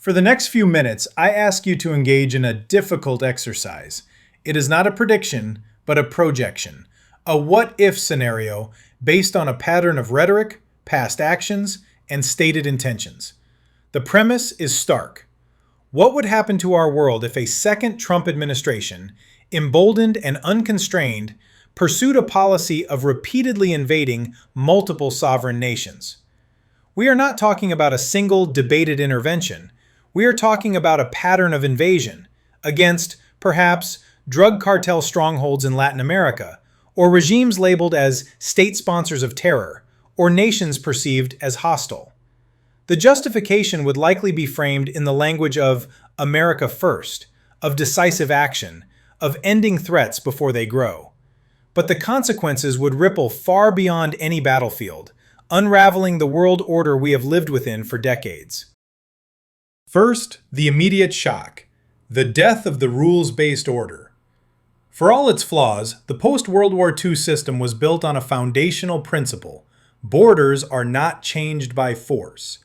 For the next few minutes, I ask you to engage in a difficult exercise. It is not a prediction, but a projection, a what-if scenario based on a pattern of rhetoric, past actions, and stated intentions. The premise is stark. What would happen to our world if a second Trump administration, emboldened and unconstrained, pursued a policy of repeatedly invading multiple sovereign nations? We are not talking about a single debated intervention. We are talking about a pattern of invasion against, perhaps, drug cartel strongholds in Latin America, or regimes labeled as state sponsors of terror, or nations perceived as hostile. The justification would likely be framed in the language of America first, of decisive action, of ending threats before they grow. But the consequences would ripple far beyond any battlefield, unraveling the world order we have lived within for decades. First, the immediate shock, the death of the rules-based order. For all its flaws, the post-World War II system was built on a foundational principle: borders are not changed by force.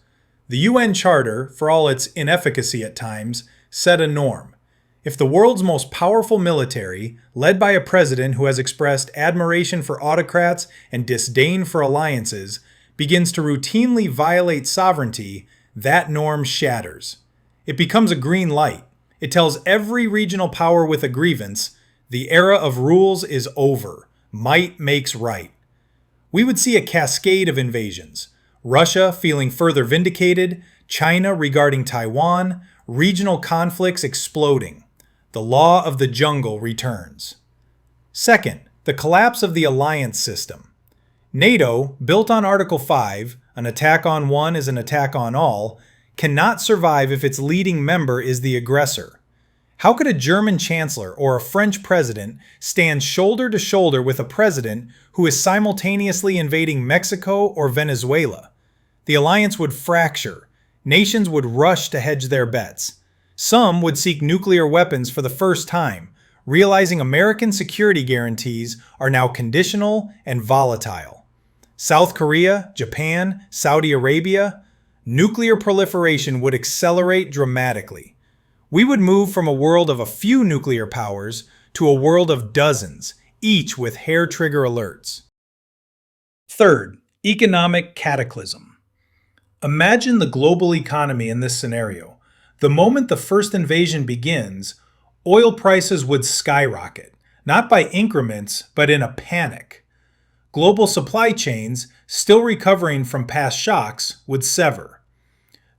The UN Charter, for all its inefficacy at times, set a norm. If the world's most powerful military, led by a president who has expressed admiration for autocrats and disdain for alliances, begins to routinely violate sovereignty, that norm shatters. It becomes a green light. It tells every regional power with a grievance, the era of rules is over. Might makes right. We would see a cascade of invasions. Russia feeling further vindicated, China regarding Taiwan, regional conflicts exploding. The law of the jungle returns. Second, the collapse of the alliance system. NATO, built on Article 5, an attack on one is an attack on all, cannot survive if its leading member is the aggressor. How could a German chancellor or a French president stand shoulder to shoulder with a president who is simultaneously invading Mexico or Venezuela? The alliance would fracture. Nations would rush to hedge their bets. Some would seek nuclear weapons for the first time, realizing American security guarantees are now conditional and volatile. South Korea, Japan, Saudi Arabia, nuclear proliferation would accelerate dramatically. We would move from a world of a few nuclear powers to a world of dozens, each with hair trigger alerts. Third, economic cataclysm. Imagine the global economy in this scenario. The moment the first invasion begins, oil prices would skyrocket, not by increments, but in a panic. Global supply chains, still recovering from past shocks, would sever.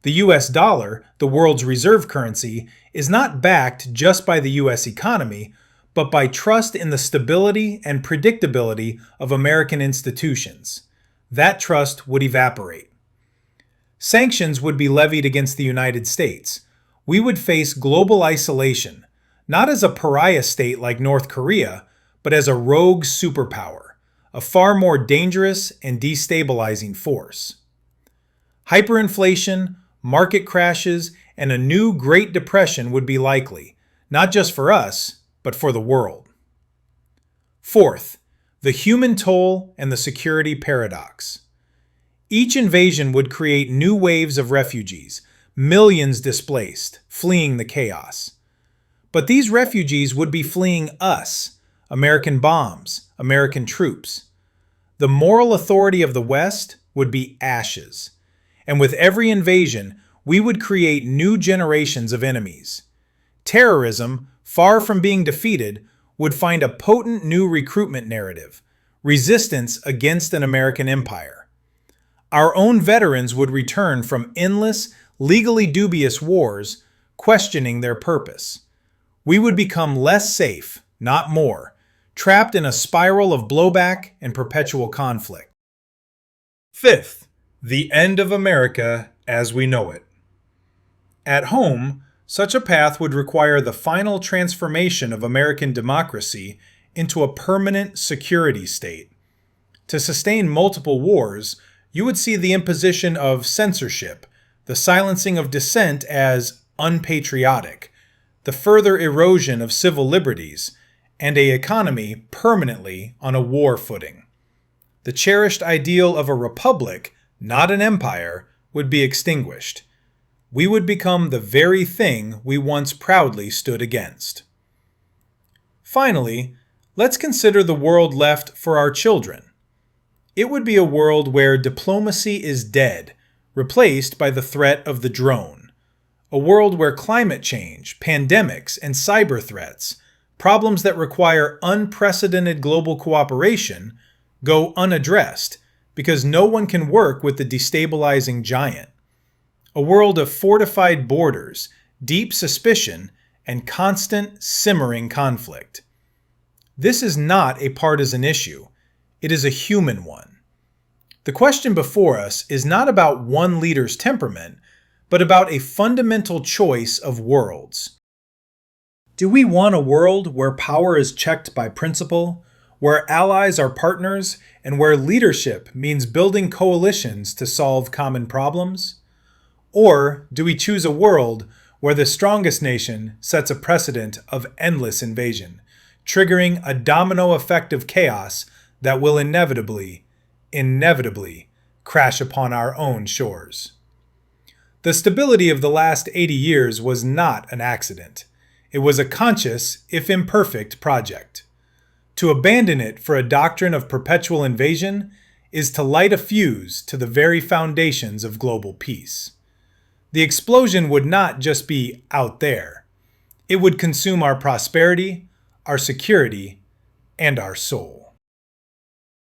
The US dollar, the world's reserve currency, is not backed just by the US economy, but by trust in the stability and predictability of American institutions. That trust would evaporate. Sanctions would be levied against the United States. We would face global isolation, not as a pariah state like North Korea, but as a rogue superpower, a far more dangerous and destabilizing force. Hyperinflation, market crashes, and a new Great Depression would be likely, not just for us, but for the world. Fourth, the human toll and the security paradox. Each invasion would create new waves of refugees, millions displaced, fleeing the chaos. But these refugees would be fleeing us, American bombs, American troops. The moral authority of the West would be ashes. And with every invasion, we would create new generations of enemies. Terrorism, far from being defeated, would find a potent new recruitment narrative, resistance against an American empire. Our own veterans would return from endless, legally dubious wars, questioning their purpose. We would become less safe, not more, trapped in a spiral of blowback and perpetual conflict. Fifth, the end of America as we know it. At home, such a path would require the final transformation of American democracy into a permanent security state. To sustain multiple wars, you would see the imposition of censorship, the silencing of dissent as unpatriotic, the further erosion of civil liberties, and an economy permanently on a war footing. The cherished ideal of a republic, not an empire, would be extinguished. we would become the very thing we once proudly stood against. Finally, let's consider the world left for our children. It would be a world where diplomacy is dead, replaced by the threat of the drone. A world where climate change, pandemics, and cyber threats, problems that require unprecedented global cooperation, go unaddressed because no one can work with the destabilizing giant. A world of fortified borders, deep suspicion, and constant, simmering conflict. This is not a partisan issue. It is a human one. The question before us is not about one leader's temperament, but about a fundamental choice of worlds. Do we want a world where power is checked by principle, where allies are partners, and where leadership means building coalitions to solve common problems? Or do we choose a world where the strongest nation sets a precedent of endless invasion, triggering a domino effect of chaos that will inevitably crash upon our own shores? The stability of the last 80 years was not an accident. It was a conscious, if imperfect, project. To abandon it for a doctrine of perpetual invasion is to light a fuse to the very foundations of global peace. The explosion would not just be out there. It would consume our prosperity, our security, and our soul.